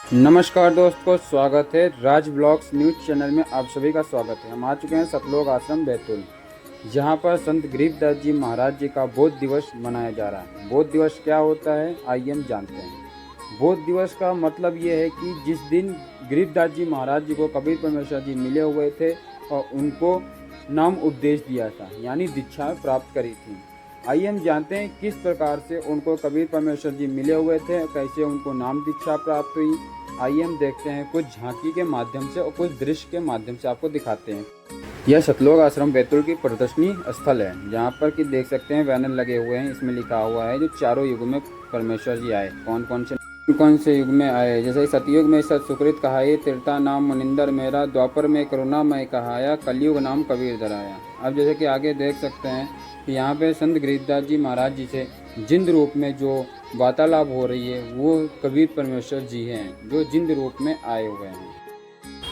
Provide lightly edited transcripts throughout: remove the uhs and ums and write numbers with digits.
नमस्कार दोस्तों, स्वागत है राज ब्लॉग्स न्यूज़ चैनल में। आप सभी का स्वागत है। हम आ चुके हैं सतलोक आश्रम बैतूल, जहां पर संत गरीबदास जी महाराज जी का बोध दिवस मनाया जा रहा है। बोध दिवस क्या होता है, आइए हम जानते हैं। बोध दिवस का मतलब ये है कि जिस दिन गरीबदास जी महाराज जी को कबीर परमेश्वर जी मिले हुए थे और उनको नाम उपदेश दिया था, यानी दीक्षा प्राप्त करी थी। आइए हम जानते हैं किस प्रकार से उनको कबीर परमेश्वर जी मिले हुए थे, कैसे उनको नाम दीक्षा प्राप्त हुई। आइए हम देखते हैं, कुछ झांकी के माध्यम से और कुछ दृश्य के माध्यम से आपको दिखाते हैं। यह सतलोक आश्रम बैतूल की प्रदर्शनी स्थल है, जहाँ पर कि देख सकते हैं बैनर लगे हुए हैं। इसमें लिखा हुआ है जो चारों युग में परमेश्वर जी आए, कौन से युग में आए। जैसे सतयुग में सत सुकृत कहाये, त्रेता नाम मुनिंदर मेरा, द्वापर में करुणामय कहाया, कलयुग नाम कबीर धराया। अब जैसे कि आगे देख सकते हैं कि यहाँ पे संत गरीबदास जी महाराज जी से जिंद रूप में जो वार्तालाप हो रही है वो कबीर परमेश्वर जी हैं, जो जिंद रूप में आए हुए हैं।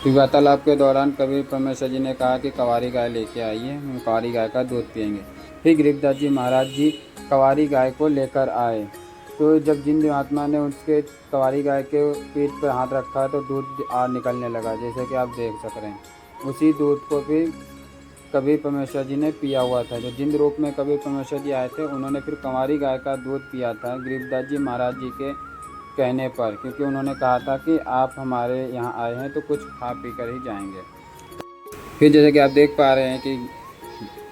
तो वार्तालाप के दौरान कबीर परमेश्वर जी ने कहा कि कवारी गाय लेके आइए, हम कवारी गाय का दूध पियेंगे। फिर गरीबदास जी महाराज जी कवारी गाय को लेकर आए, तो जब जिंद आत्मा ने उसके कवारी गाय के पीठ पर हाथ रखा तो दूध निकलने लगा, जैसे कि आप देख सक रहे हैं। उसी दूध को फिर कबीर परमेश्वर जी ने पिया हुआ था। जो जिंद रूप में कबीर परमेश्वर जी आए थे, उन्होंने फिर कंवारी गाय का दूध पिया था गरीबदास जी महाराज जी के कहने पर, क्योंकि उन्होंने कहा था कि आप हमारे यहाँ आए हैं तो कुछ खा पी कर ही जाएंगे। फिर जैसे कि आप देख पा रहे हैं कि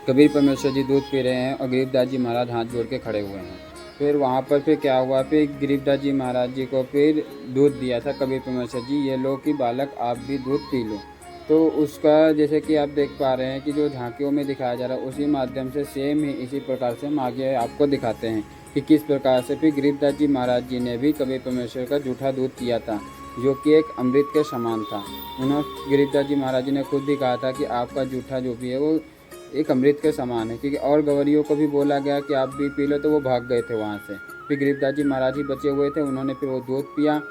कबीर परमेश्वर जी दूध पी रहे हैं और गरीबदास जी महाराज हाथ जोड़ के खड़े हुए हैं। फिर वहाँ पर फिर क्या हुआ, फिर गरीबदास जी महाराज जी को फिर दूध दिया था कबीर परमेश्वर जी, ये लो कि बालक आप भी दूध पी लो। तो उसका जैसे कि आप देख पा रहे हैं कि जो झांकियों में दिखाया जा रहा है उसी माध्यम से सेम ही इसी प्रकार से हम आगे आपको दिखाते हैं कि किस प्रकार से फिर गरीबदास जी महाराज जी ने भी कबीर परमेश्वर का जूठा दूध पिया था, जो कि एक अमृत के समान था। उन्होंने गरीबदास जी महाराज जी ने खुद भी कहा था कि आपका जूठा जो भी है वो एक अमृत के समान है, क्योंकि और गवरियों को भी बोला गया कि आप भी पी लो, तो वो भाग गए थे वहाँ से। फिर गरीबदास जी महाराज जी बचे हुए थे, उन्होंने फिर वो दूध पिया।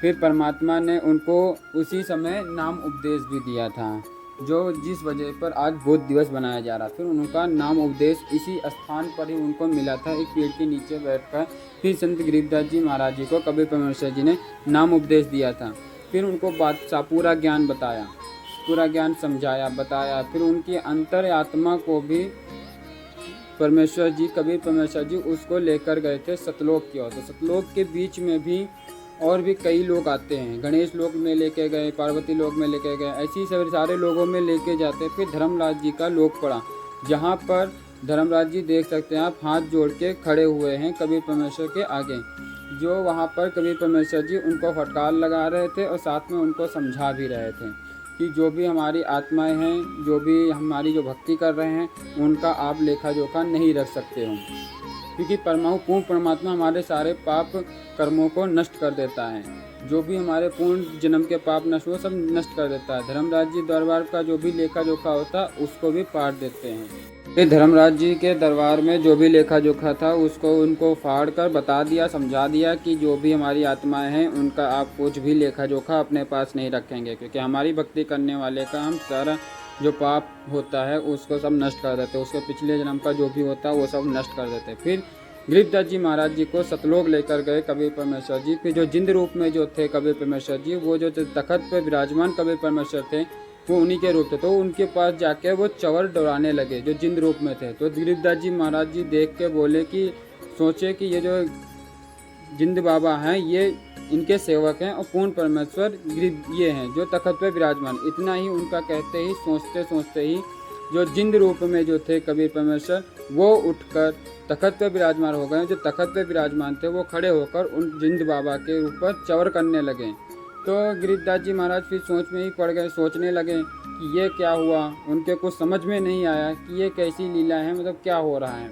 फिर परमात्मा ने उनको उसी समय नाम उपदेश भी दिया था, जो जिस वजह पर आज बोध दिवस बनाया जा रहा। फिर उनका नाम उपदेश इसी स्थान पर ही उनको मिला था, एक पेड़ के नीचे बैठकर। फिर संत गरीबदास जी महाराज जी को कबीर परमेश्वर जी ने नाम उपदेश दिया था। फिर उनको पूरा ज्ञान बताया, पूरा ज्ञान समझाया, बताया। फिर उनकी अंतर आत्मा को भी परमेश्वर जी, कबीर परमेश्वर जी उसको लेकर गए थे सतलोक की ओर। तो सतलोक के बीच में भी और भी कई लोग आते हैं, गणेश लोक में लेके गए, पार्वती लोक में लेके गए, ऐसी सारे लोगों में लेके जाते। फिर धर्मराज जी का लोक पड़ा, जहाँ पर धर्मराज जी देख सकते हैं आप, हाथ जोड़ के खड़े हुए हैं कबीर परमेश्वर के आगे। जो वहाँ पर कबीर परमेश्वर जी उनको फटकार लगा रहे थे और साथ में उनको समझा भी रहे थे कि जो भी हमारी आत्माएं हैं, जो भी हमारी जो भक्ति कर रहे हैं, उनका आप लेखा जोखा नहीं रख सकते हो, क्योंकि पूर्ण परमात्मा हमारे सारे पाप कर्मों को नष्ट कर देता है। जो भी हमारे पूर्ण जन्म के पाप नष्ट हो, सब नष्ट कर देता है। धर्मराज जी दरबार का जो भी लेखा जोखा होता उसको भी फाड़ देते हैं। फिर धर्मराज जी के दरबार में जो भी लेखा जोखा था उसको उनको फाड़ कर बता दिया, समझा दिया कि जो भी हमारी आत्माएं हैं उनका आप कुछ भी लेखा जोखा अपने पास नहीं रखेंगे, क्योंकि हमारी भक्ति करने वाले का हम सारा जो पाप होता है उसको सब नष्ट कर देते, उसको पिछले जन्म का जो भी होता है वो सब नष्ट कर देते। फिर गरीबदास जी महाराज जी को सतलोक लेकर गए कबीर परमेश्वर जी। फिर जो जिंद रूप में जो थे कबीर परमेश्वर जी, वो जो तखत पे विराजमान कबीर परमेश्वर थे, वो उन्हीं के रूप थे। तो उनके पास जाके वो चवर दौड़ाने लगे जो जिंद रूप में थे। तो गरीबदास जी महाराज जी देख के बोले कि सोचे कि ये जो जिंद बाबा हैं ये इनके सेवक हैं और पूर्ण परमेश्वर ये हैं जो तखत पे विराजमान। इतना ही उनका कहते ही सोचते सोचते ही जो जिंद रूप में जो थे कबीर परमेश्वर, वो उठकर तखत पे विराजमान हो गए। जो तखत पे विराजमान थे वो खड़े होकर उन जिंद बाबा के ऊपर चवर करने लगे। तो गरीबदास जी महाराज फिर सोच में ही पड़ गए, सोचने लगे कि ये क्या हुआ। उनके कुछ समझ में नहीं आया कि ये कैसी लीला है, मतलब क्या हो रहा है,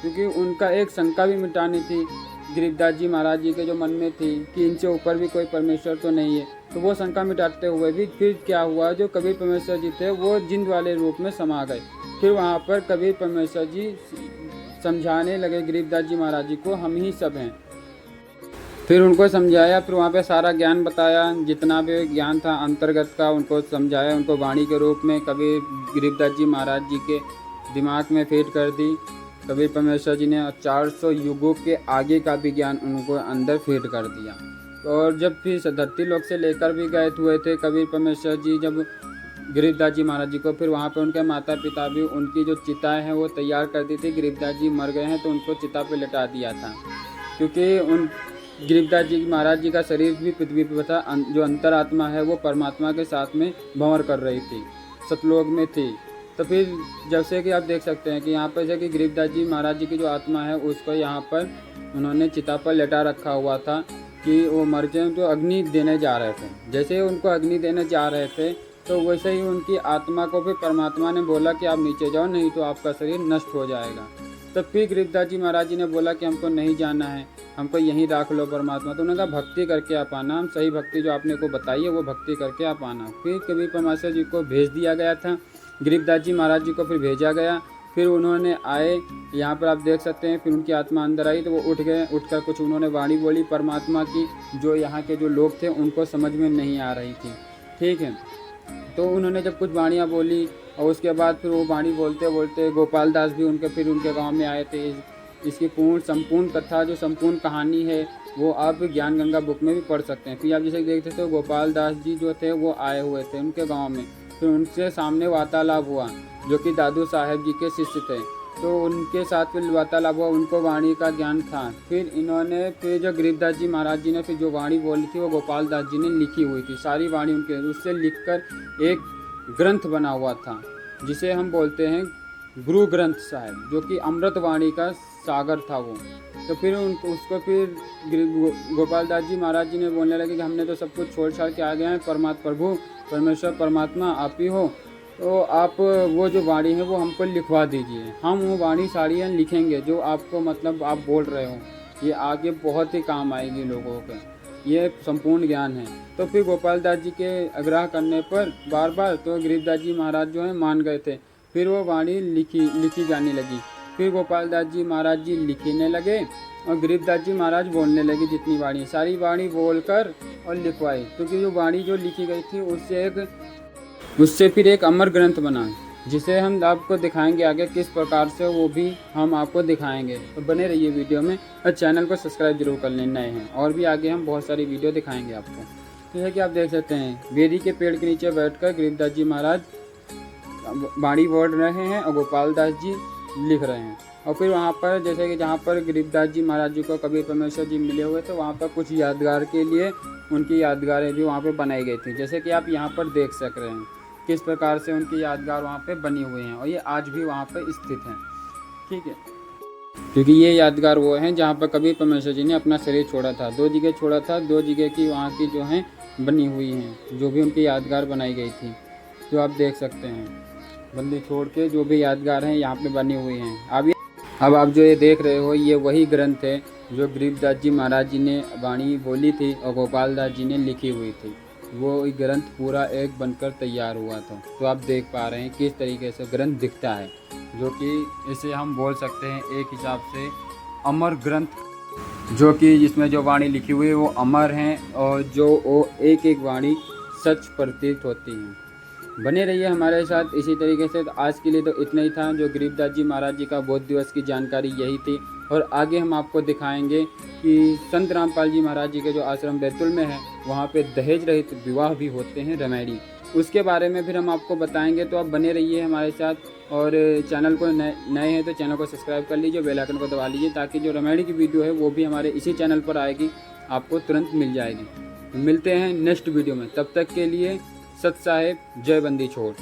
क्योंकि उनका एक शंका भी मिटानी थी गरीबदास जी महाराज जी के जो मन में थी कि इनसे ऊपर भी कोई परमेश्वर तो नहीं है। तो वो शंका मिटाते हुए भी फिर क्या हुआ, जो कबीर परमेश्वर जी थे वो जिंद वाले रूप में समा गए। फिर वहाँ पर कबीर परमेश्वर जी समझाने लगे गरीबदास जी महाराज जी को, हम ही सब हैं। फिर उनको समझाया, फिर वहाँ पे सारा ज्ञान बताया, जितना भी ज्ञान था अंतर्गत का उनको समझाया, उनको वाणी के रूप में कबीर गरीबदास जी महाराज जी के दिमाग में फिट कर दी कबीर परमेश्वर जी ने। 400 युगों के आगे का भी ज्ञान उनको अंदर फिट कर दिया। और जब फिर धरती लोक से लेकर भी गए हुए थे कबीर परमेश्वर जी जब गरीबदास जी महाराज जी को, फिर वहाँ पे उनके माता पिता भी उनकी जो चिताएं हैं वो तैयार कर दी थी। गरीबदास जी मर गए हैं तो उनको चिता पे लिटा दिया था, क्योंकि उन गरीबदास जी महाराज जी का शरीर भी पृथ्वी पर था, जो अंतरात्मा है वो परमात्मा के साथ में भंवर कर रही थी, सतलोक में थी। तो फिर जैसे कि आप देख सकते हैं कि यहाँ पर जैसे कि गरीबदास जी महाराज जी की जो आत्मा है उसको यहाँ पर उन्होंने चिता पर लेटा रखा हुआ था कि वो मर जाए, तो अग्नि देने जा रहे थे। जैसे ही उनको अग्नि देने जा रहे थे तो वैसे ही उनकी आत्मा को फिर परमात्मा ने बोला कि आप नीचे जाओ, नहीं तो आपका शरीर नष्ट हो जाएगा। तब फिर गरीबदास जी महाराज जी ने बोला कि हमको नहीं जाना है, हमको यहीं रख लो परमात्मा। तो उन्होंने कहा भक्ति करके आप आना, हम सही भक्ति जो आपने को बताई है वो भक्ति करके आप आना। फिर कबीर परमेश्वर जी को भेज दिया गया था, गरीबदास जी महाराज जी को फिर भेजा गया। फिर उन्होंने आए, यहाँ पर आप देख सकते हैं, फिर उनकी आत्मा अंदर आई तो वो उठ गए। उठकर कुछ उन्होंने वाणी बोली परमात्मा की, जो यहाँ के जो लोग थे उनको समझ में नहीं आ रही थी। ठीक है, तो उन्होंने जब कुछ वाणियाँ बोली और उसके बाद फिर वो वाणी बोलते बोलते गोपाल दास भी उनके गांव में आए थे। इसकी संपूर्ण कथा, जो संपूर्ण कहानी है वो आप ज्ञान गंगा बुक में भी पढ़ सकते हैं। फिर आप जैसे देखते थे गोपाल दास जी जो थे वो आए हुए थे उनके गांव में। फिर उनसे सामने वार्तालाप हुआ, जो कि दादू साहेब जी के शिष्य थे, तो उनके साथ फिर वार्तालाप हुआ, उनको वाणी का ज्ञान था। फिर फिर जो गरीबदास जी महाराज जी ने फिर जो वाणी बोली थी वो गोपाल दास जी ने लिखी हुई थी, सारी वाणी उनके उससे लिखकर एक ग्रंथ बना हुआ था, जिसे हम बोलते हैं गुरु ग्रंथ साहिब, जो कि अमृत वाणी का सागर था वो। तो फिर उसको फिर गोपाल दास जी महाराज जी ने बोलने लगे कि हमने तो सब कुछ छोड़ छाड़ के आ गए हैं, प्रभु परमेश्वर परमात्मा आप ही हो, तो आप वो जो वाणी है वो हमको लिखवा दीजिए, हम वो वाणी साड़ियाँ लिखेंगे जो आपको मतलब आप बोल रहे हो, ये आगे बहुत ही काम आएगी लोगों के, ये संपूर्ण ज्ञान है। तो फिर गोपाल दास जी के आग्रह करने पर बार बार तो गरीबदास जी महाराज जो है मान गए थे। फिर वो वाणी लिखी जाने लगी। फिर गोपाल दास जी महाराज जी लिखने लगे और गरीबदास जी महाराज बोलने लगे, जितनी वाणी सारी वाणी बोलकर और लिखवाई। क्योंकि जो वाणी जो लिखी गई थी उससे फिर एक अमर ग्रंथ बना, जिसे हम आपको दिखाएंगे आगे किस प्रकार से, वो भी हम आपको दिखाएंगे। तो बने रहिए वीडियो में और चैनल को सब्सक्राइब जरूर कर लेना है, और भी आगे हम बहुत सारी वीडियो दिखाएंगे आपको। तो है कि आप देख सकते हैं बेरी के पेड़ के नीचे बैठकर गरीबदास जी महाराज वाणी बोल रहे हैं और गोपाल दास जी लिख रहे हैं। और फिर वहाँ पर जैसे कि जहाँ पर गरीबदास जी महाराज जी को कबीर परमेश्वर जी मिले हुए थे, वहाँ पर कुछ यादगार के लिए उनकी यादगारें भी वहाँ पर बनाई गई थी, जैसे कि आप यहाँ पर देख सक रहे हैं किस प्रकार से उनकी यादगार वहाँ पे बनी हुई हैं, और ये आज भी वहाँ पे स्थित हैं। ठीक है, क्योंकि ये यादगार वो हैं जहाँ पर कबीर परमेश्वर जी ने अपना शरीर छोड़ा था, 2 जगह छोड़ा था, 2 जगह की वहाँ की जो हैं बनी हुई हैं, जो भी उनकी यादगार बनाई गई थी, जो आप देख सकते हैं बंदी छोड़ के जो भी यादगार हैं यहाँ पे बनी हुई हैं। अब आप जो ये देख रहे हो ये वही ग्रंथ है जो गरीबदास जी महाराज जी ने वाणी बोली थी और गोपाल दास जी ने लिखी हुई थी। वो ग्रंथ पूरा एक बनकर तैयार हुआ था। तो आप देख पा रहे हैं किस तरीके से ग्रंथ दिखता है, जो कि इसे हम बोल सकते हैं एक हिसाब से अमर ग्रंथ, जो कि जिसमें जो वाणी लिखी हुई है वो अमर हैं और जो वो एक एक वाणी सच प्रतीत होती हैं। बने रहिए हमारे साथ इसी तरीके से। तो आज के लिए तो इतना ही था, जो गरीबदास जी महाराज जी का बोध दिवस की जानकारी यही थी। और आगे हम आपको दिखाएंगे कि संत रामपाल जी महाराज जी के जो आश्रम बैतुल में है वहाँ पे दहेज रहित विवाह भी होते हैं रमैड़ी, उसके बारे में फिर हम आपको बताएंगे। तो आप बने रहिए हमारे साथ, और चैनल को नए हैं तो चैनल को सब्सक्राइब कर लीजिए, बेल आइकन को दबा लीजिए, ताकि जो रमैड़ी की वीडियो है वो भी हमारे इसी चैनल पर आएगी, आपको तुरंत मिल जाएगी। तो मिलते हैं नेक्स्ट वीडियो में, तब तक के लिए सत साहेब, जय बंदी छोड़।